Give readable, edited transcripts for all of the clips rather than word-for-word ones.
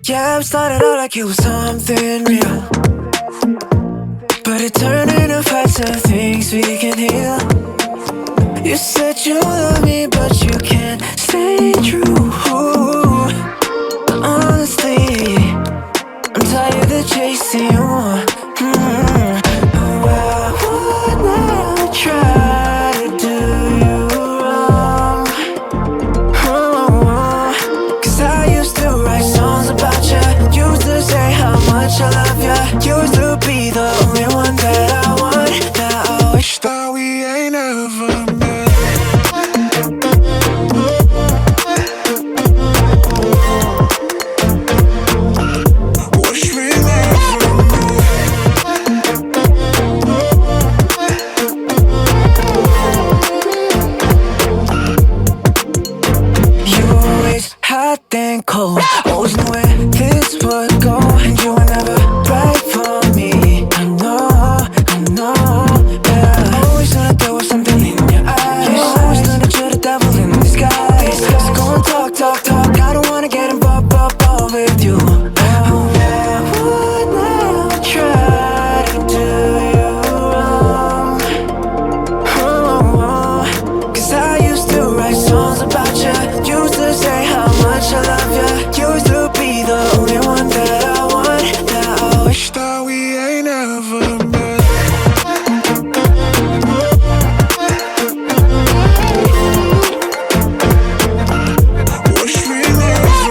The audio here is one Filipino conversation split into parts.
Yeah, it started out like it was something real, but it turned into fights of things we can heal. You said you love me, but you can't stay true. Honestly, I'm tired of chasing you. Oh, I would never try to do you wrong. Cause I used to write songs about you, used to say how much I love you, used to be the only one that I want. Now I wish that we ain't ever met. Hot and cold, always knew where this would go, and you were never right for me. I know, yeah. Always knew that there was something in your eyes. Always knew that you're the devil in disguise. So go and talk, I don't wanna get involved with you. Oh, I would never try to do you wrong. Cause I used to write songs about you, used to say how much I love you, used to be the only one that I want. Now I wish that we ain't ever met. Wish we never met.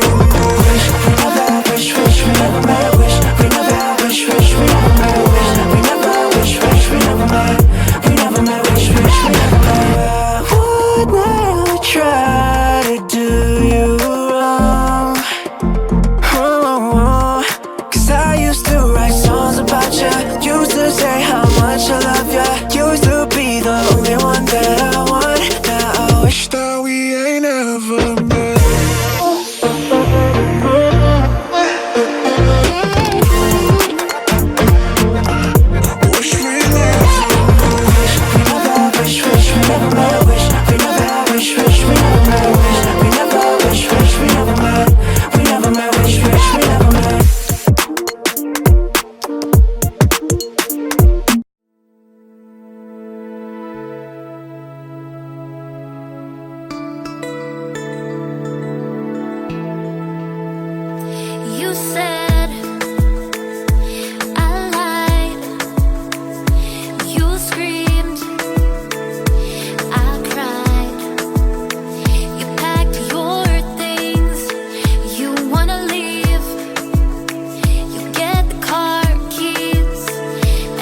Wish we never, wish we never met. Wish we never, wish we never met. Wish we never, wish we never met. We never met, wish we never met. I would never try to do you wrong. Cause I used to write songs about you, used to say how much I love you, used to be the only one that I want. Now I wish that we ain't ever met. Wish we never, wish we never met. Wish we never, wish we never met. Wish we never, wish we never met. We never met, wish we never met. You said I lied. You screamed. I cried. You packed your things. You wanna leave. You get the car keys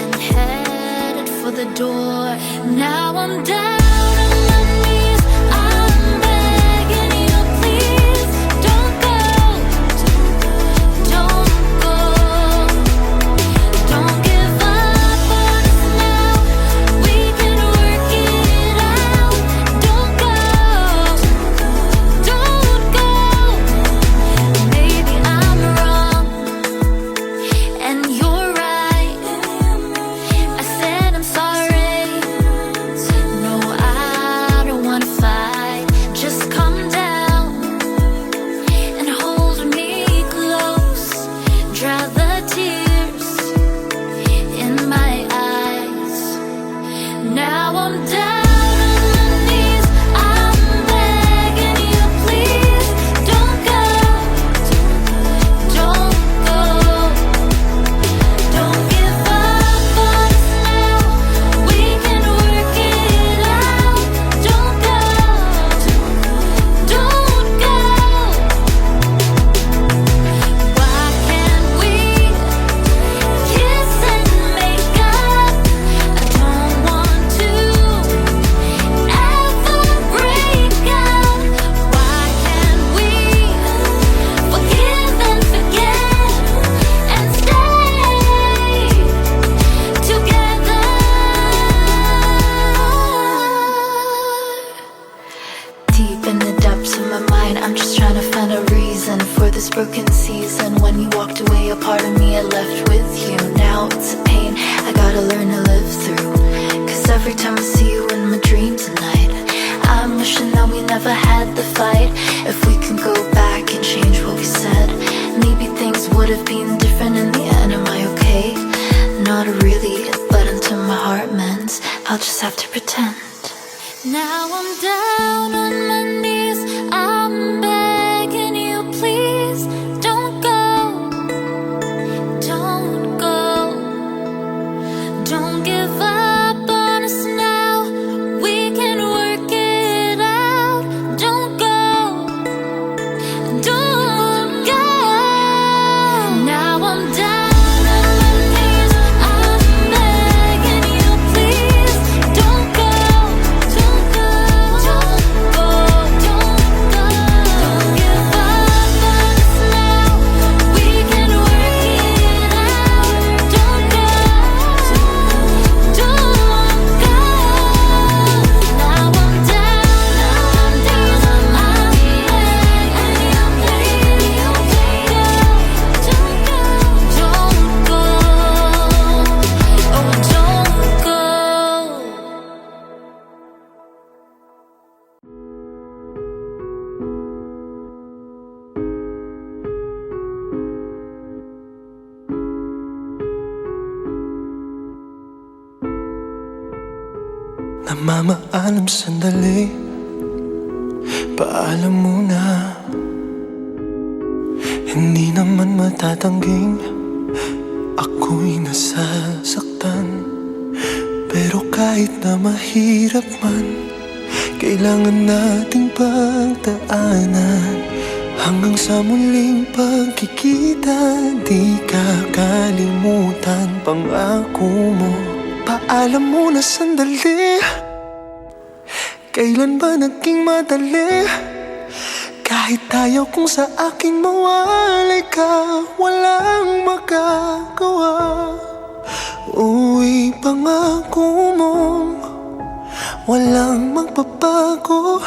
and headed for the door. Now I'm down on my knees. I'm begging you, please don't go. Don't go. Don't give up on us now. We can work it out. Don't go. Don't go. Maybe I'm wrong and you're right. I said I'm sorry. No, I don't wanna fight. Just calm down and hold me close. Dry the tears in my eyes. Now I'm down on my knees. I'm begging you, please don't go. Don't go. Don't give up on us now. We can work it out. Don't go. Don't go. Why can't we kiss and make up? I don't want to ever break up. Why can't we forgive and forget and stay together? Deep in the depths of my mind, I'm just trying to find a reason for this broken season. When you walked away, a part of me I left with you. Now it's a pain I gotta learn to live through. Cause every time I see you in my dreams at night, I'm wishing that we never had the fight. If we can go back and change what we said, maybe things could have been different in the end. Am I okay? Not really, but until my heart mends, I'll just have to pretend. Now I'm down on my knees, I'm begging you, please don't go, don't go, don't give up on us now, we can work it out. Don't go, don't go. Now I'm down on my knees, I'm begging you, please don't go, don't go, don't go, don't go. Don't give up on us now, we can work it out. Don't go, don't go. Now I'm down on my knees, I'm begging you, please don't go, don't go, oh don't go. Namamaalam sandali, paalam muna. Hindi naman matatangging ako'y nasasaktan. Pero kahit na mahirap man, kailangan nating pagdaanan. Hanggang sa muling pagkikita, di kakalimutan pangako mo. Paalam muna sandali, kailan ba naging madali? Kahit ayaw kong sa akin mawalay ka, walang magagawa. Uy, pangako mong walang magbabago.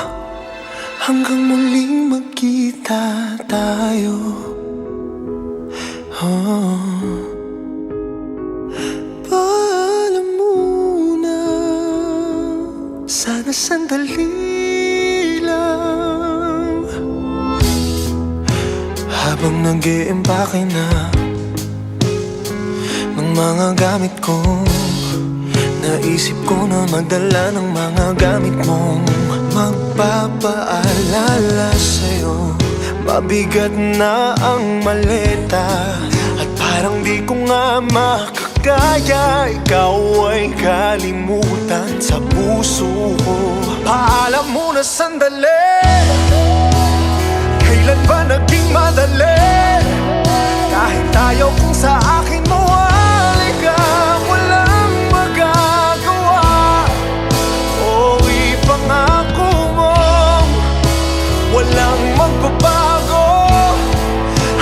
Hanggang muling magkita tayo. Paalam muna, sana sandali lang. Habang nag-iimpake na ng mga gamit ko, naisip ko na magdala ng mga gamit mong magpapaalala sa'yo. Mabigat na ang maleta at parang di ko nga makakaya. Ikaw ay kalimutan sa puso ko. Paalam muna sandali, kailan ba naging madali? Kahit ayaw kong sa akin mawalay ka, walang magagawa. O ipangako mo, walang magbabago.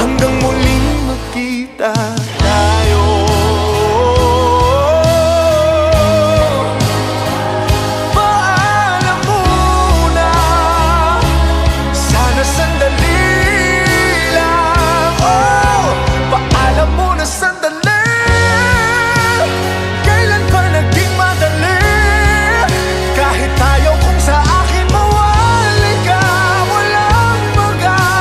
Hanggang muling magkita tayo. Paalam muna, sana sandali lang. Oh, paalam muna sandali, kailan ba naging madali? Kahit ayaw kong sa akin mawalay ka, walang magagawa.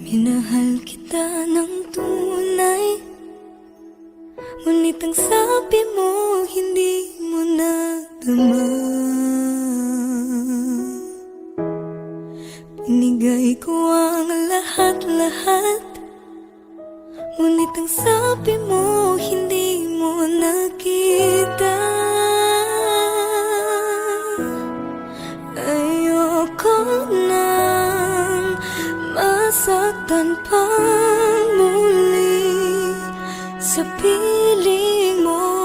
Minahal kita ng tunay, ngunit ang sabi mo hindi mo nadama. Binigay ko ang lahat-lahat, ngunit ang sabi mo hindi mo nakita. Ayoko nang masaktan pang muli sa piling mo.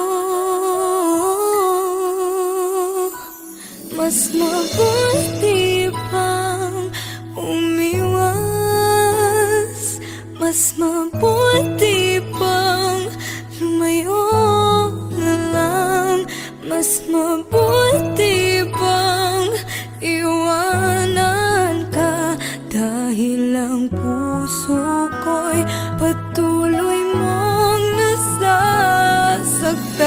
Mas mabuti pang umiwas, mas mabuti pang lumayo na lang, mas mabuti pang iwanan ka, dahil ang puso ko'y patuloy mong nasasaktan.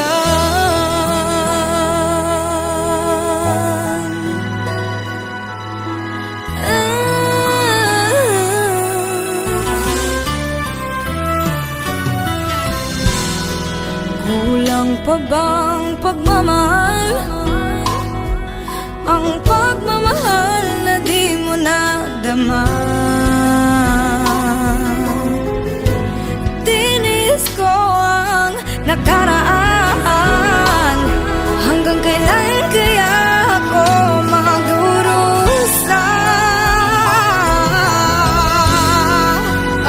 Kulang pa bang pagmamahal? Ang pagmamahal na di mo nadama. Tinis ko ang nakaraan, hanggang kailan kaya ako magdurusa?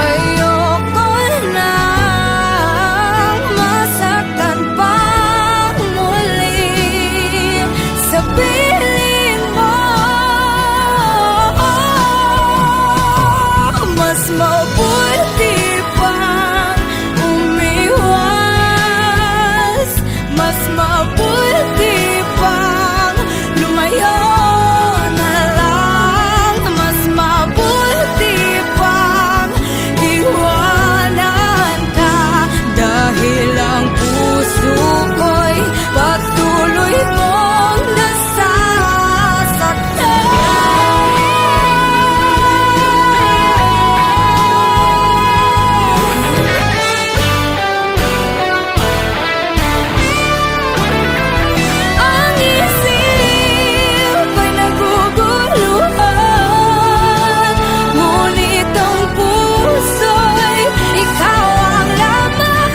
Ayoko nang masaktan pang muli sa piling mo. Mas mabuti pang umiwas, mas mabuti pang lumayo na lang, mas mabuti pang iwanan ka, dahil ang puso ko'y patuloy mong nasasaktan. Ang isip ay naguguluhan, ngunit ang puso'y ikaw ang laman.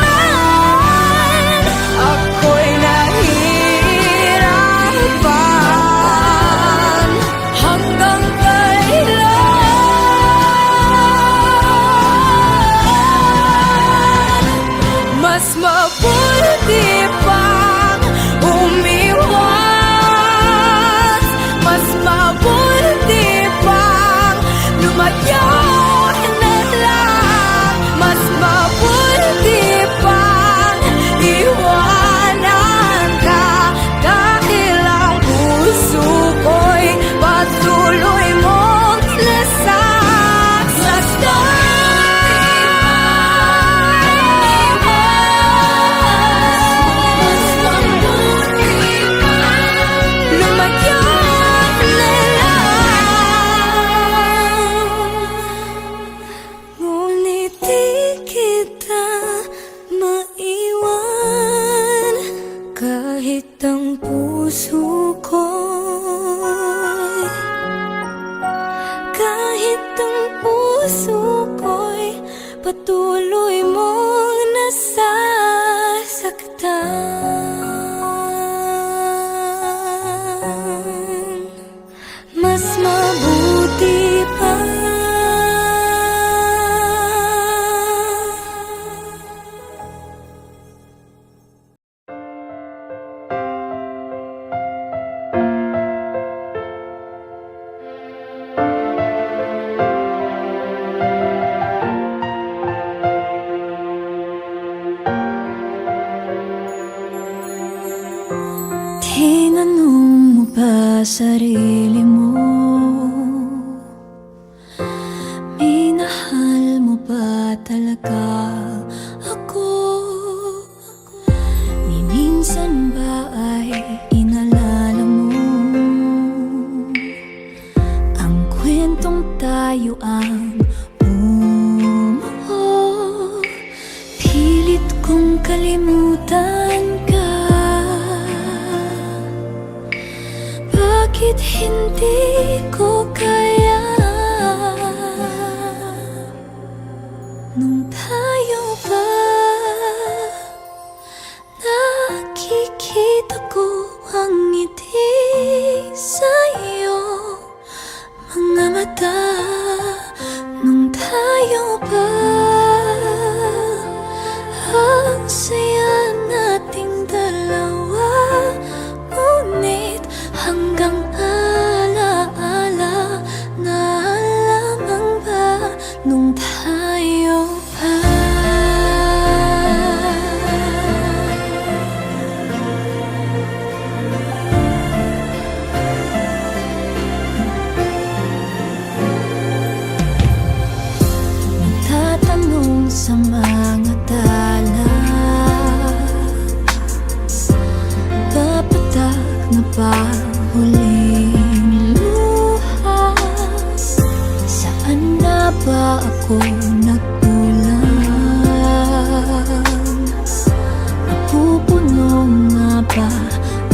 Ako'y nahihirapan, hanggang kailan? Mas mabuti pang umiwas, mas mabuti pang lumayo na lang, mas mabuti pang iwanan ka, dahil ang puso ko'y patuloy mong lumayo na lang. Ngunit di kita maiwan, kahit ang puso ko'y, kahit ang puso ko'y patuloy mong nasasaktan. Mas mabuti pa tinanong mo ba sarili mo? Minahal mo ba talaga ako? Ni minsan ba ay inalala mo ang kwentong tayo ang umuo. Pilit kong kalimutan ka. Bakit hindi ko kaya? Nung tayo pa, nakikita ko ang ngiti sa'yo, mga mata. Nung tayo pa, ang saya nating dalawa. Ngunit hanggang alaala na lamang ba nung tayo pa? Nagtatanong sa mga tala, papatak na ba huling luha? Saan na ba ako nagkulang? Napupuno nga ba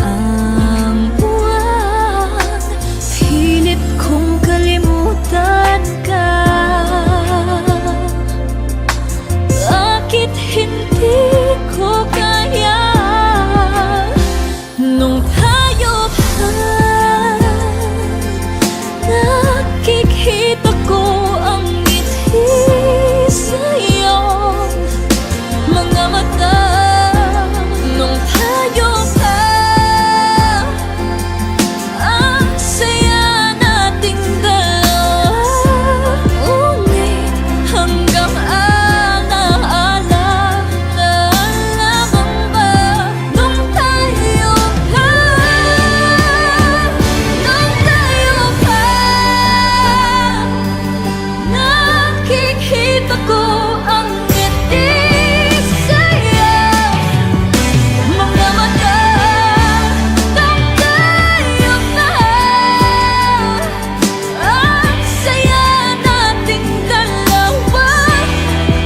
ang buwan? Pilit kong kalimutan ka. Bakit hindi ko kaya? Nung tayo pa, nakikita ko ang ngiti sa'yo, mga mata. Nung tayo pa, ang saya nating dalawa. Ngunit hanggang alaala na lamang ba nung tayo pa? Nung tayo pa, nakikita ko ang ngiti sa'yo, mga mata. Nung tayo pa, ang saya nating dalawa.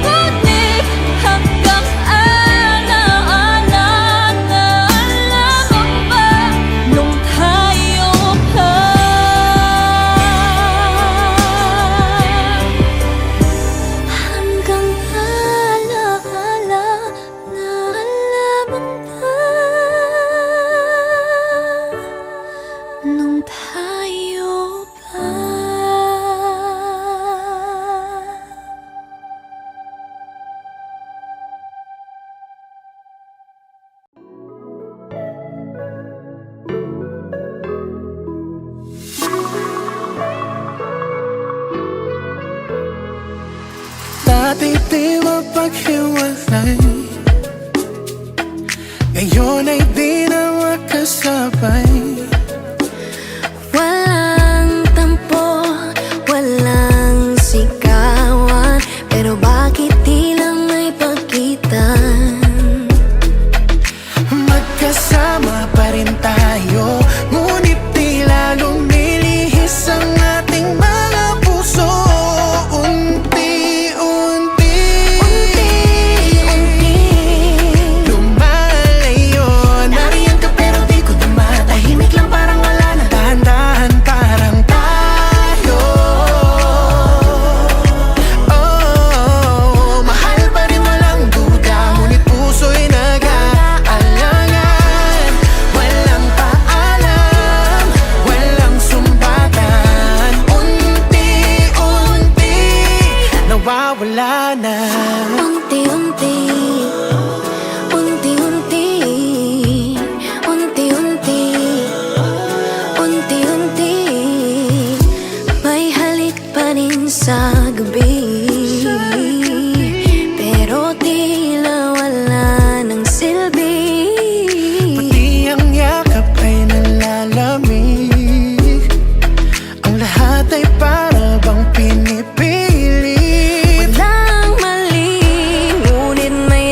Ngunit hanggang alaala na lamang ba nung tayo pa? Hanggang alaala na lamang ba nung tayo pa? Dati di mapaghiwalay, ngayon ay di na makasabay. Walang tampo, walang sigawan, pero bakit di lang may pagkitan? Magkasama pa rin tayo, ngunit tila lumilihis ang ating mga puso. Unti-unti lumalayo. Nariyan ka pero di ko na matahimik lang, parang wala na. Dahan-dahan parang tayo. Oh, mahal pa rin walang duda, ngunit puso'y nag-aalangan. Walang paalam, walang sumbatan. Unti-unti nawawala na. Unti-unti, unti-unti, unti-unti, unti-unti, may halik pa rin sa gabi, pero tila wala ng silbi. Pati ang yakap ay nalalamig, ang lahat ay para bang pinipili. Walang mali, ngunit may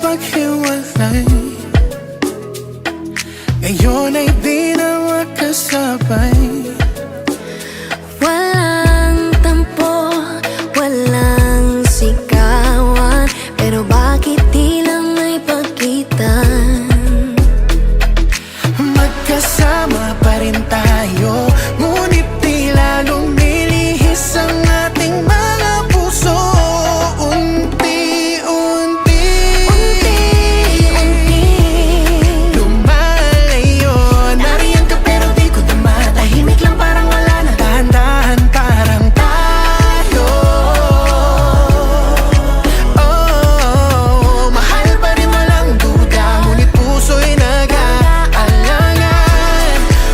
paghiwalay, ngayon ay di na makasabay. Walang tampo, walang sigawan, pero bakit di lang may pagkitan? Magkasama pa rin tayo, ngunit tila lumilihis ang ating mga puso. Unti-unti, Unti-unti lumalayo. Nariyan ka pero di ko dama, tahimik lang parang wala na. Dahan-dahan parang tayo. Oh, mahal pa rin walang duda, ngunit puso'y nag-aalangan.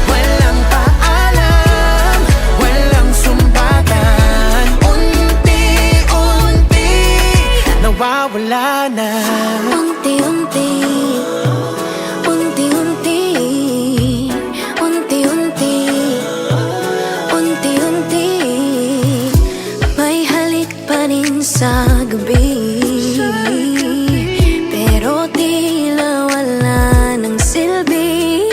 Walang paalam, walang sumbatan. Unti-unti nawawala na. Unti-unti, unti-unti, unti-unti, unti-unti, may halik pa rin sa gabi, pero tila wala ng silbi.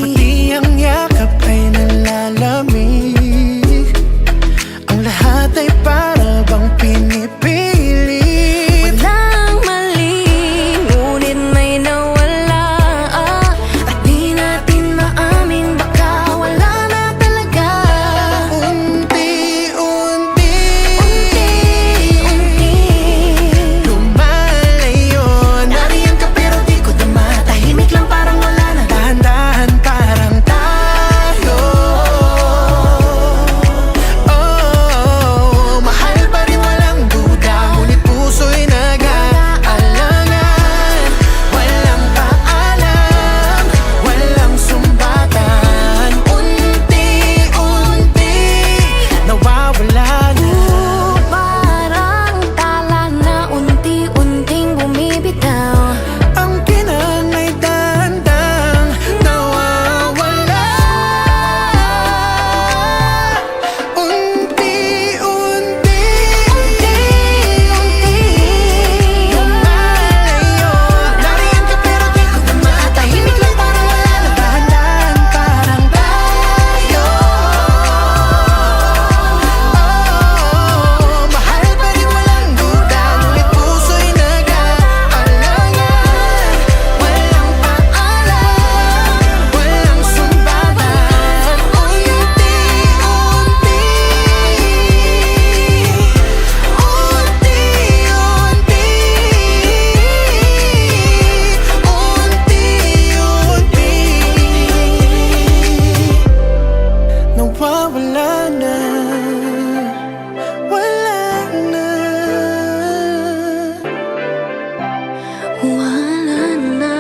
Pati ang yakap ay nalalamig, ang lahat ay para bang pinipili. Walang mali, ngunit may nawala, at di natin maamin, baka wala na talaga. Unti-unti Unti-unti lumalayo. Nariyan ka pero di ko dama, tahimik lang parang wala na. Dahan-dahan parang tayo. Oh, mahal pa rin walang duda, ngunit puso'y nag-aalangan. Walang paalam, walang sumbatan. Unti-unti nawawala na. Parang tala na unti-unting bumibitaw. Ang kinang ay dahan-dahang nawawala. Unti-unti lumalayo. Nariyan ka pero di ko dama, tahimik lang parang wala na. Dahan-dahan parang tayo. Oh, mahal pa rin walang duda, ngunit puso'y nag-aalangan. Walang paalam, walang sumbatan. Unti-unti nawawala na, wala na. Wala na.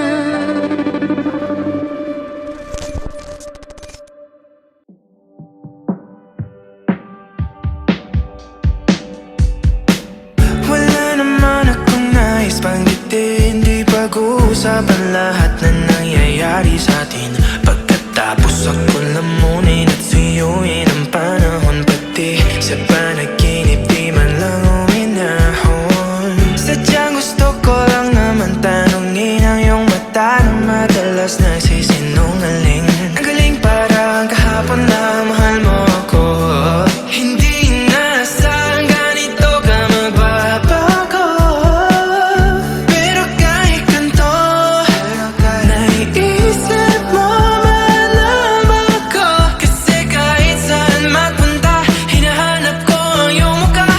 Wala naman akong nais panggitin, di pag-uusapan lahat na nangyayari sa atin. Pagkatapos ako lamunin at suyuin ang panahon, pati sa panaginip di man lang uminahon. Sadyang gusto ko lang naman tanungin ang iyong mata na madalas nagsisinungaling. Ang galing parang kahapon na mahal mo ako. Hindi inaasahang ganito ka magbabago, pero kahit ganito naiisip mo malama ko. Kasi kahit saan magpunta, hinahanap ko ang iyong mukha.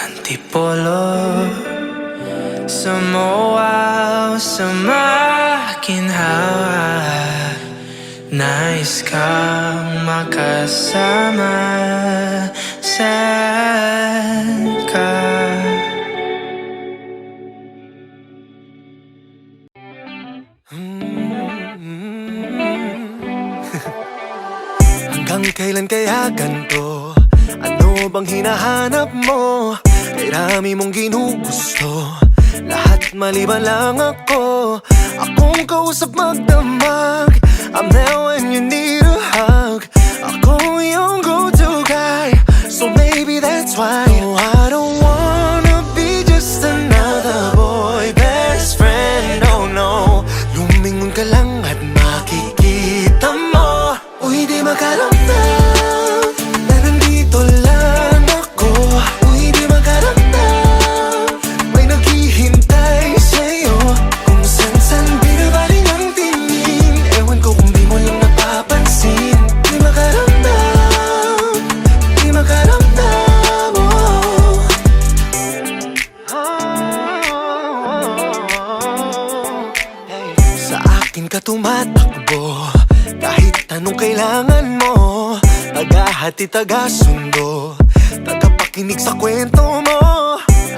Antipolo Sumuwaw sa makinhawa Nais kang makasama Saan ka? Hanggang kailan kaya ganito? Ano bang hinahanap mo? Kay rami mong ginugusto Lahat maliban lang ako Akong kausap magdamag I'm there when you need a hug Ako yung go-to guy So maybe that's why No, I don't wanna be just another boy Best friend, oh no Lumingon ka lang at makikita mo Uy, di makaramdam Na nandito lang ako Uy, di makaramdam May naghihintay sa'yo Kung san-san binabaling ang tingin Ewan ko kung di mo lang napapansin Di makaramdam Di makaramdam Hey. Sa akin ka tumatakbo Kahit anong kailangan mo Tagahati, tagasundo Tagapakinig sa kwento mo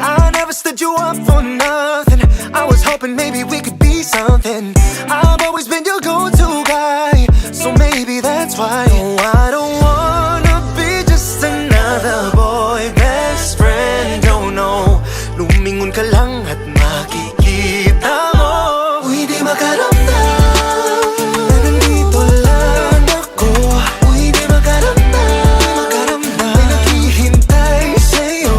I never stood you up for nothing I was hoping maybe we could be something I've always been your go-to guy So maybe that's why No, I don't wanna be just another boy Best friend, oh no Lumingon ka lang at makikita mo Uy, di makaramdam Na nandito lang ako Uy, di makaramdam May naghihintay sa'yo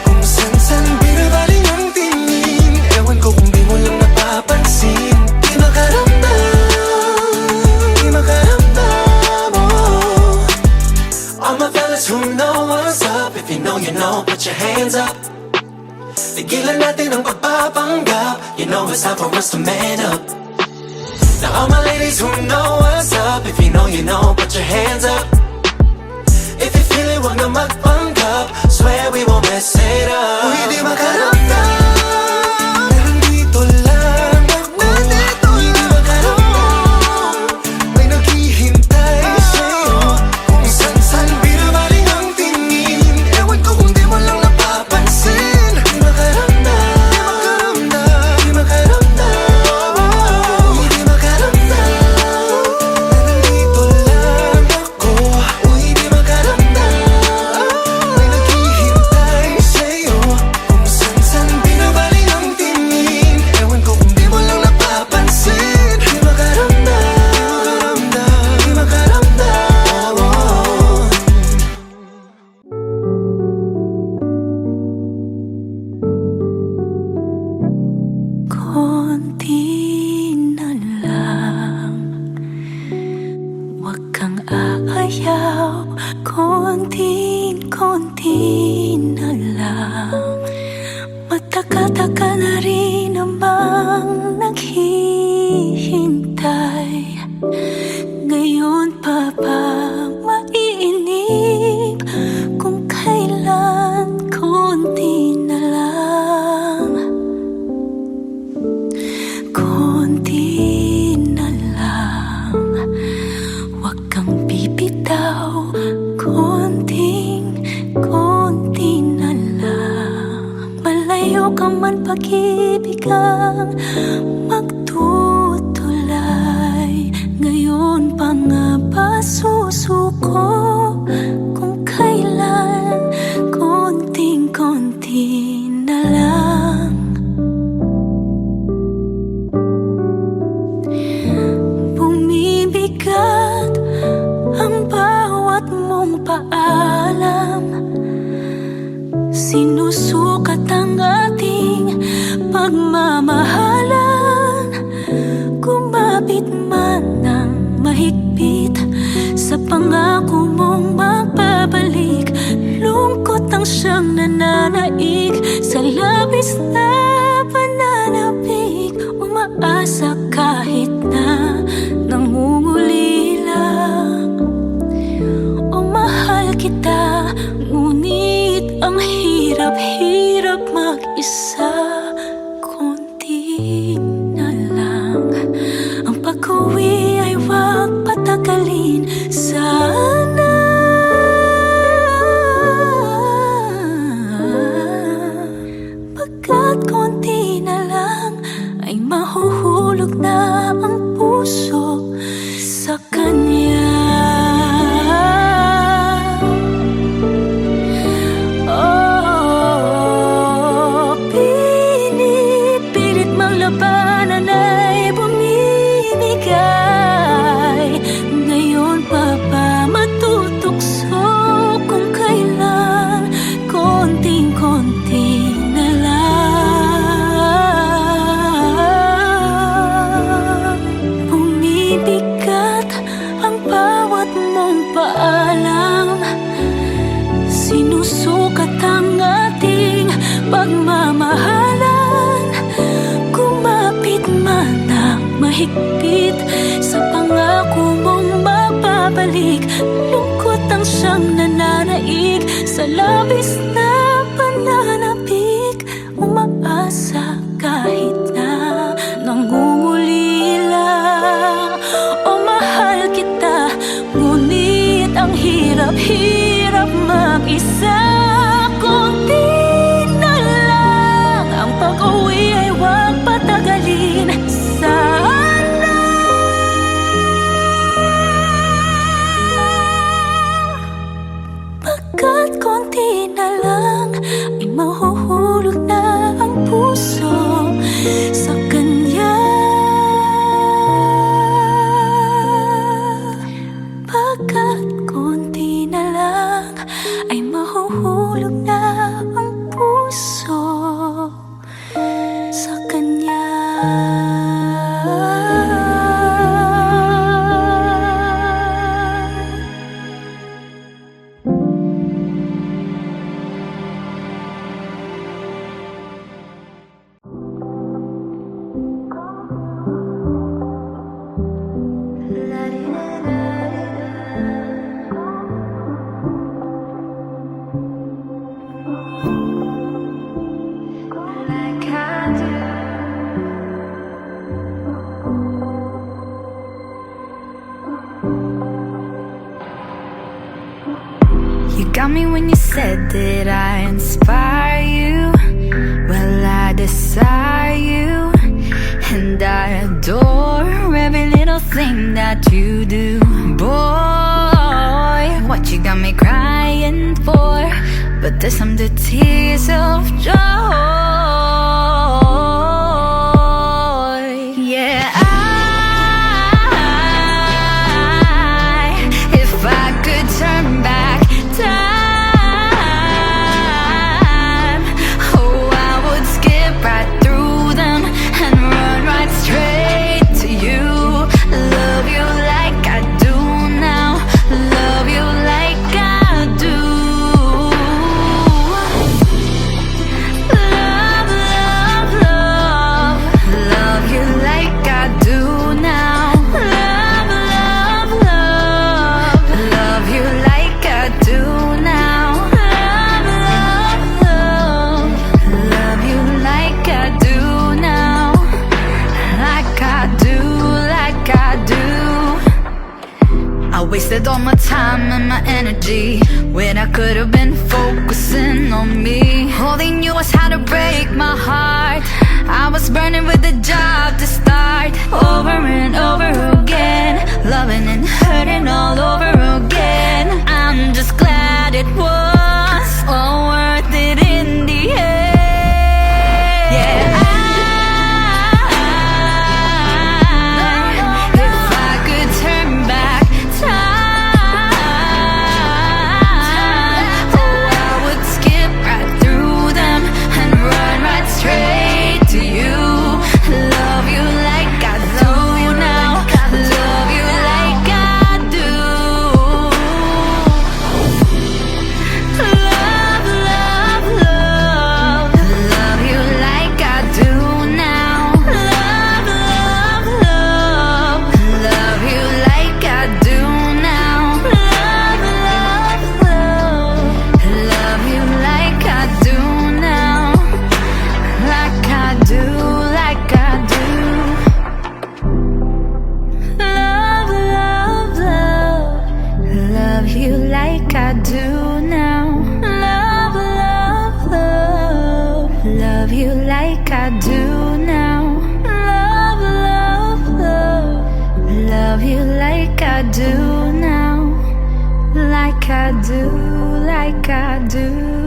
Kung san-san binabaling ang tingin Ewan ko kung di mo lang napapansin Di makaramdam Di makaramdam All my fellas who know what's up If you know, put your hands up Tigilan natin ang pagpapanggap You know it's time for us to man up Now all my ladies who know what's up If you know, put your hands up If you feel it, wag na magpanggap Swear we won't mess it up Uy, di makaramdam Na nandito lang ako Uy, di makaramdam May naghihintay sa'yo Kung san-san binabaling ang tingin Ewan ko kung di mo lang napapansin Di makaramdam Di makaramdam Uy, di makaramdam Na nandito lang ako Uy, di makaramdam May naghihintay sa'yo Kung san-san binabaling ang tingin Ewan ko kung di mo lang napapansin Di makaramdam Di makaramdam Konti na lang Huwag kang aayaw Konting-konti na lang Mataka-taka na rin namang naghihintay Ngayon pa ba maiinip Kung kailan konti na lang Konti na lang Huwag kang bibitaw Konting-konti na lang Malayo ka man pag-ibig ang magtutulay Ngayon pa nga ba susuko Kung kailan konting-konti na lang Bumibigat ang bawat mong paalam Sinusukat ang ating pagmamahalan Kumapit man ng mahigpit Sa pangako mong magbabalik Lungkot ang siyang nananaig Sa labis na pananabig Umaasa kahit na nangungulila O mahal kita Ngunit ang hirap-hirap hirap mag-isa. Konti na lang. Ang pag-uwi ay wag patagalin. Sana pagkat konti na lang ay mahuhulog na ang puso sa kanya. Oh, pinipilit mang labanan ay bumibigay. Ngayon pa ba matutukso kung kailan konting-konti na lang. Bumibigat ang bawat mong paalam. Sinusukat ang ating pagmamahalan. Kumapit man ang mahigpit sa pangako mong mapabalik. Lungkot ang siyang nananaig sa labis na pananabik. Umaasa kahit na nangungulila. O mahal kita, ngunit ang hirap-hirap mag-isa. Konti na lang, ang pag-uwi ay wag patagalin. Sana pagkat konti na lang ay mahuhulog na ang puso sa kanya. Pagkat konti na lang ay mahuhulog na ang puso sa kanya. You got me when you said that I inspire you. Well, I desire you, and I adore every little thing that you do. Boy, what you got me crying for? But there's some the tears of joy. Yeah, if I could turn back time, oh, I would skip right through them and run right straight to you. Love you like I do now. Love you like I do. Love, love, love. Love you like I do now. Love, love, love. Love you like I do now. Love, love, love. Love you like I do now. Like I do, like I do. I wasted all my time and my energy when I could have been focusing on me. All they knew was how to break my heart. I was burning with a job to start over and over again, loving and hurting all over again. I'm just glad it was all worth it in the end. Yeah, if I could turn back time, oh, I would skip right through them and run right straight to you. Love you like I do now. Love you like I do. love you like I do now. Love, love, love, love you like I do now. Like I do, like I do.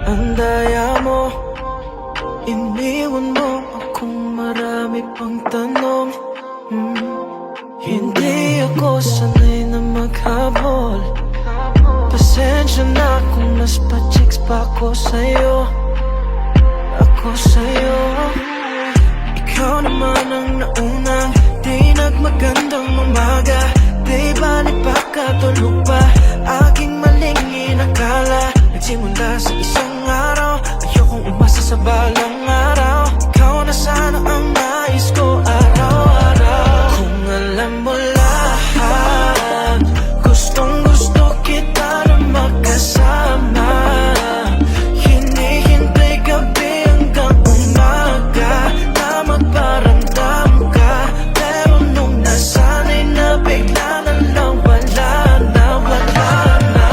Ang daya mo, iniwan mo akong marami pang tanong. Hindi ako sanay na maghabol. Pasensya na kung mas pa-chicks pa ako sa'yo. Ako sa'yo. Ikaw naman ang naunang di nagmagandang umaga. Di balik pa katulog pa, aking maling inakala. Nagsimula sa isang araw, ayokong umasa sa balang araw. Ikaw na sana ang nais ko araw-araw. Kung alam mo lahat, gustong gusto kita na magkasama. Hinihintay gabi hanggang umaga na magparamdam ka. Pero nung nasanay na bigla na lang wala na, wala na.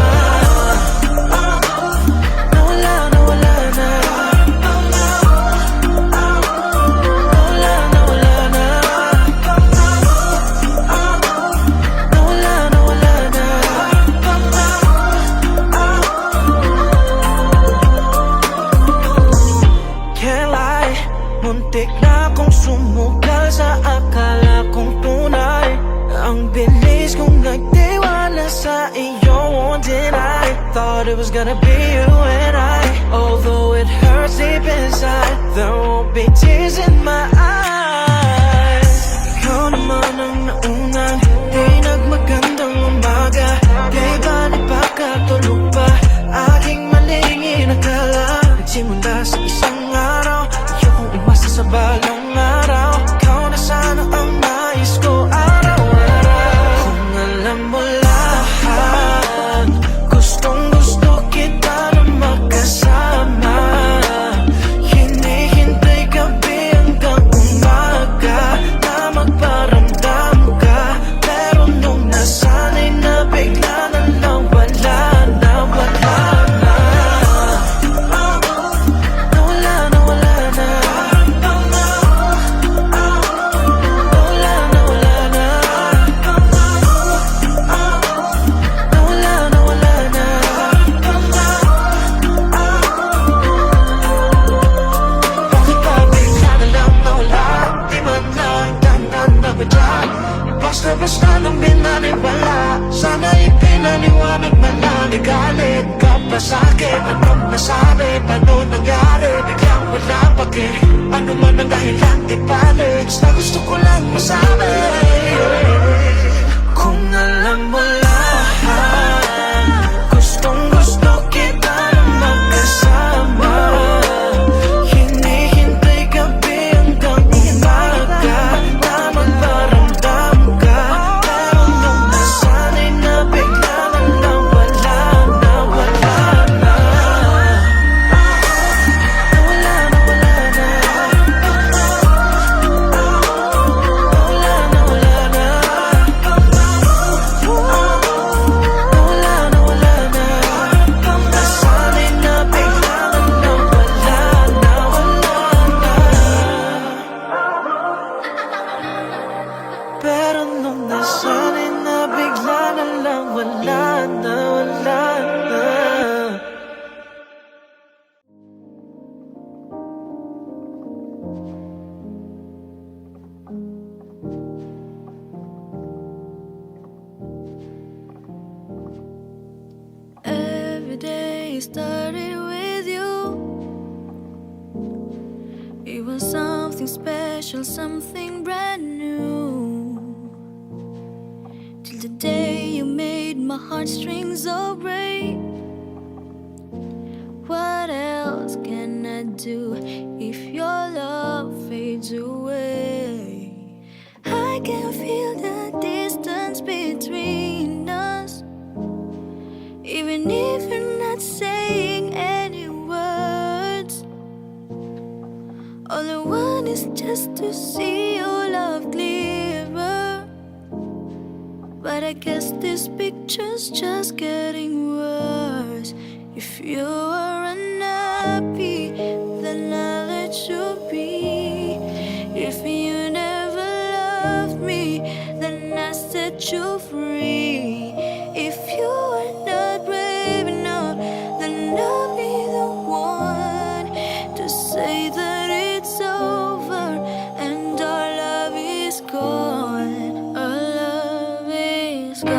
Muntik na akong sumugal sa akala kong tunay. Ang bilis kong nagtiwala sa iyo, won't deny. Thought it was gonna be you and I. Although it hurts deep inside, there won't be tears in my eyes. Ikaw naman ang naunang di nagmagandang umaga. Di balik pa katulog pa, aking maling inakala. Nagsimula sa isang araw, umasa sa balang araw. Ikaw na sana ang nais ko araw-araw. Kung alam mo lahat, gustong gusto kita na magkasama. Hinihintay gabi hanggang umaga na magparamdam ka. Pero nung nasanay na bigla na lang wala na, wala na. Basta nang binaniwala, sana ipinaliwanag man lang. Igalit ka pa sa'kin, anong nasabi, paano nangyari? Biglang wala pake, ano man ang dahilan, di balik. Basta gusto ko lang masabi, kung alam mo lahat, gustong gusto kita na magkasama. Hinihintay gabi hanggang umaga na magparamdam ka. Pero nung nasanay na bigla na lang wala na, wala na. Wala na, wala na. Wala na, wala na. Wala na, wala na. Nasanay na bigla na lang wala na, wala na. Pero nung nasanay na bigla na lang wala na, wala na. Every day started with you. It was something special, something brand new. Till the day you made my heartstrings so break. What else can I do if your love fades away? I can feel the distance between us, even if you're not saying any is just to see your love clearer. But I guess this picture's just getting worse. If you are unhappy, then I'll let you be. If you never loved me, then I set you free. If you are not brave enough, then I'll be the one to say that it's over and our love is gone. Our love is gone.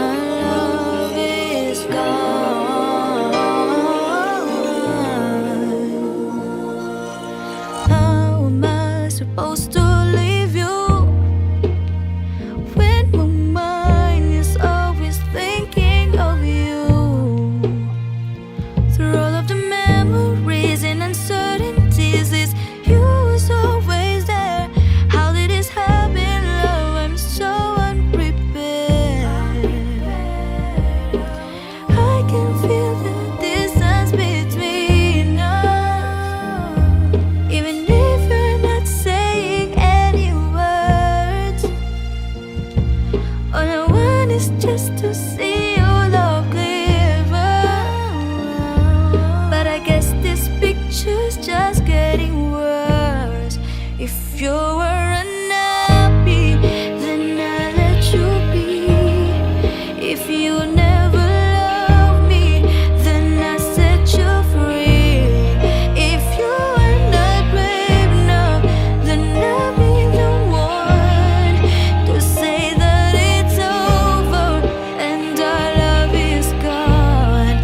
Our love is gone. How am I supposed to leave you when my mind is always thinking of you? Through all of the memories and uncertainties, it's you who's always there. How did this happen, love? I'm so unprepared. I can feel the distance between us, even if you're not saying any words. All I want is just to see your love clearer. But I guess this picture's just getting worse. If you were unhappy, then I'll let you be. If you never loved me, then I set you free. If you are not brave enough, then I'll be the one to say that it's over and our love is gone.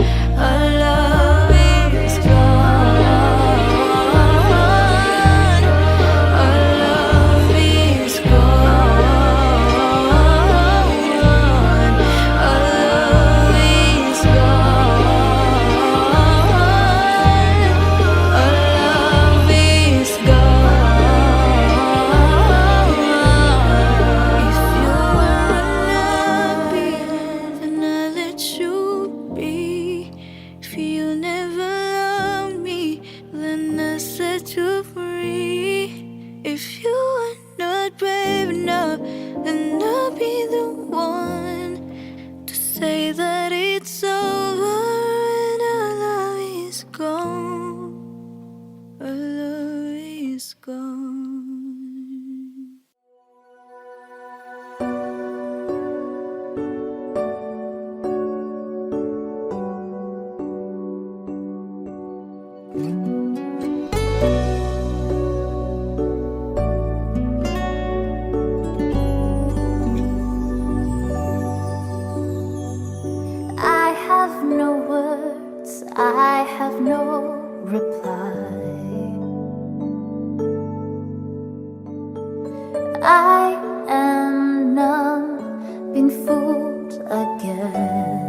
Our love is gone. Our love is gone. Our love is if you are not brave enough, then I'll be the one to say that it's over and our love is gone. Our love is gone. I have no words, I have no reply. I am numb, been fooled again.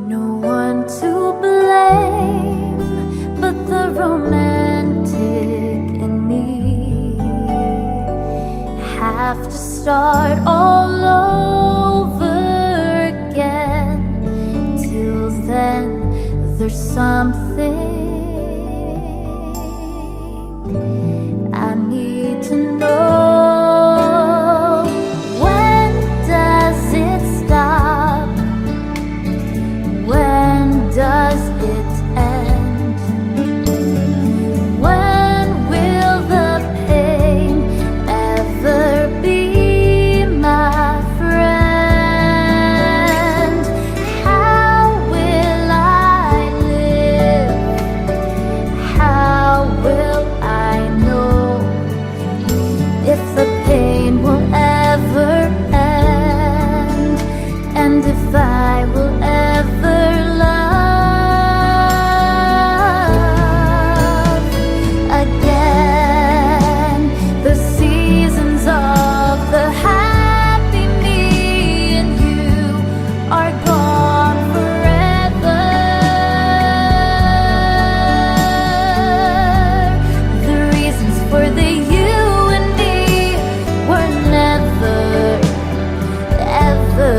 No one to blame but the romantic in me. Have to start all over again. Till then, there's something I need to know. When does it stop? When does it end? When will the pain ever be my friend? How will I live? How will I know if the pain will ever end? And if I will ever love again? The seasons of the happy me and you are gone forever. The reasons for the you and me were never, ever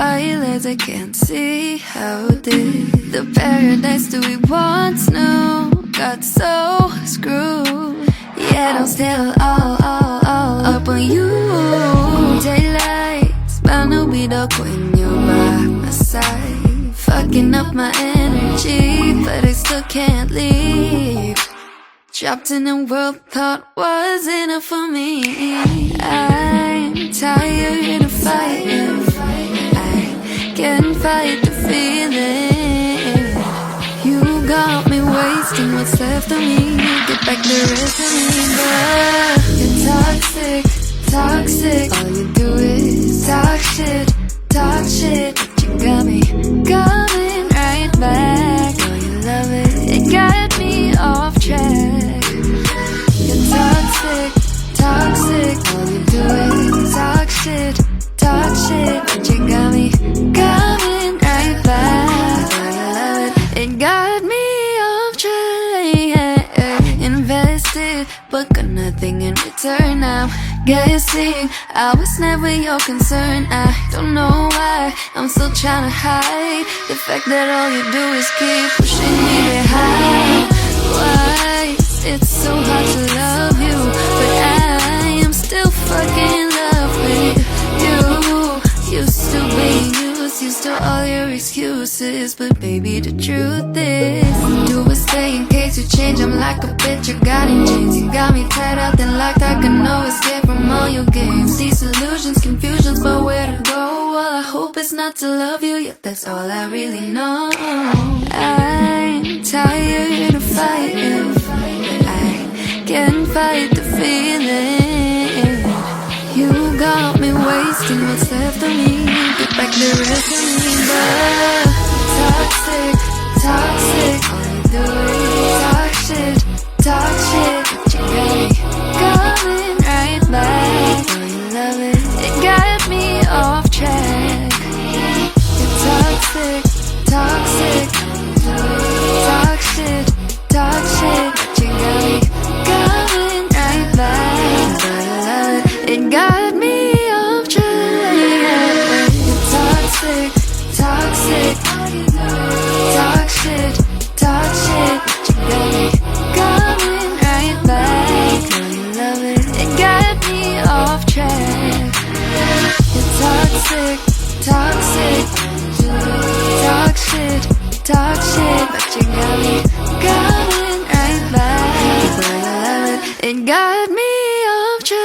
firelights, I can't see how did the paradise that we once knew got so screwed. Yet I'm still all up on you. Daylights, bound to be dark when you're by my side. Fucking up my energy, but I still can't leave. Trapped in a world thought was enough for me. I'm tired of fighting. I can't fight the feeling. You got me wasting what's left of me. Get back the rest of me, but you're toxic, toxic. All you do is talk shit, but you got me coming right back. Oh, you love it, it got me off track. You're toxic, toxic. All you do is talk shit, but you got me coming right back. Oh, you love it, it got me off track. Invested, but got nothing in return now. Guessing I was never your concern. I don't know why I'm still trying to hide the fact that all you do is keep pushing me behind. Why it's so hard to love you, but I am still fucking in love with you. Used to being used to all your excuses, but baby the truth is, do a stay in case you change. I'm like a bitch, you got in chains. You got me tied up and locked, I can no escape from all your games. These illusions, confusions, but where to go? All I hope is not to love you, yeah, that's all I really know. I'm tired of fighting. I can't fight the feeling. You got me wasting what's left of me. Get back the rest of me, but toxic, toxic. All you do is talk shit, but you got me coming right back. Oh, you love it, it got me off track. You're toxic, toxic. Talk shit, but you got me coming right back. Oh, you love it, it got me off track. You're toxic, toxic. Talk shit, but you got me coming right back. Oh, you love it, it got me off track. You're toxic, toxic. Talk shit, but you got me coming right back. Oh, you love it, it got me off track.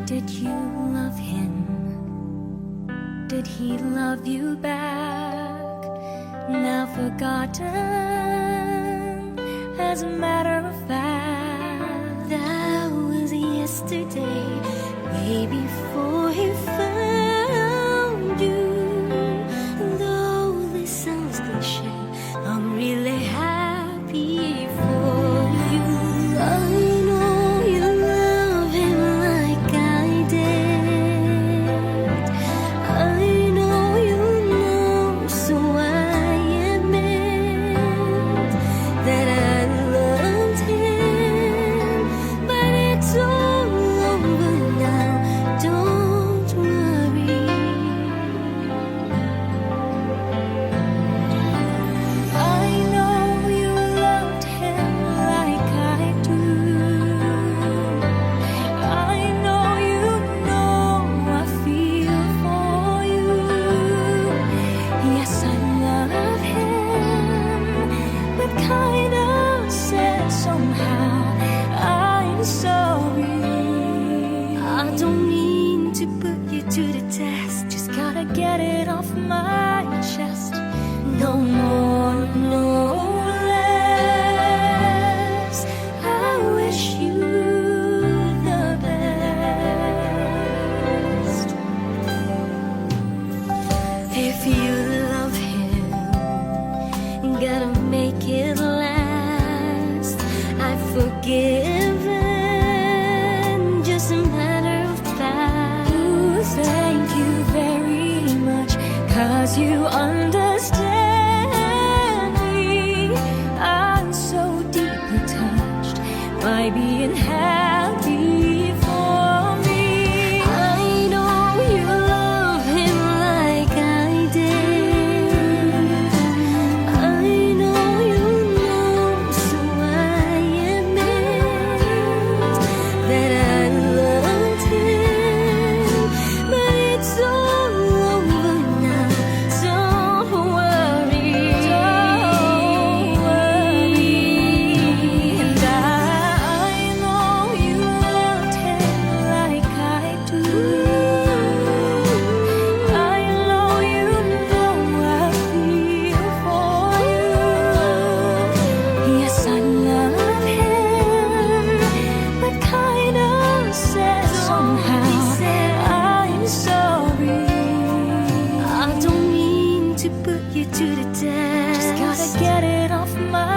Did you love him? Did he love you back? Now forgotten, as a matter of fact, that was yesterday, way before he found you. Though this sounds cliche, I'm really happy for you. I know you love him like I did. I know you know, so I admit that I loved him. But it's all over now, don't worry. I know you loved him like I do. I know you know I feel for you. Yes, I love him, but kinda sad somehow. I'm sorry. I don't mean to put you to the test, just gotta get it off my chest. No more, no less. I wish you the best. If you love him, gotta make it last. I've forgiven, just a matter of fact. Thank you very much, 'cause you understand me. I'm so deeply touched by being happy for me. I know you love him like I did. I know you know, so I admit that I loved him. But it's all over now. Don't worry, don't worry. And I know you loved him like I do. I know you know I feel for you. Yes, I love him, but kind of sad somehow. I'm sorry. I don't mean to put you to the test. Just gotta get it off my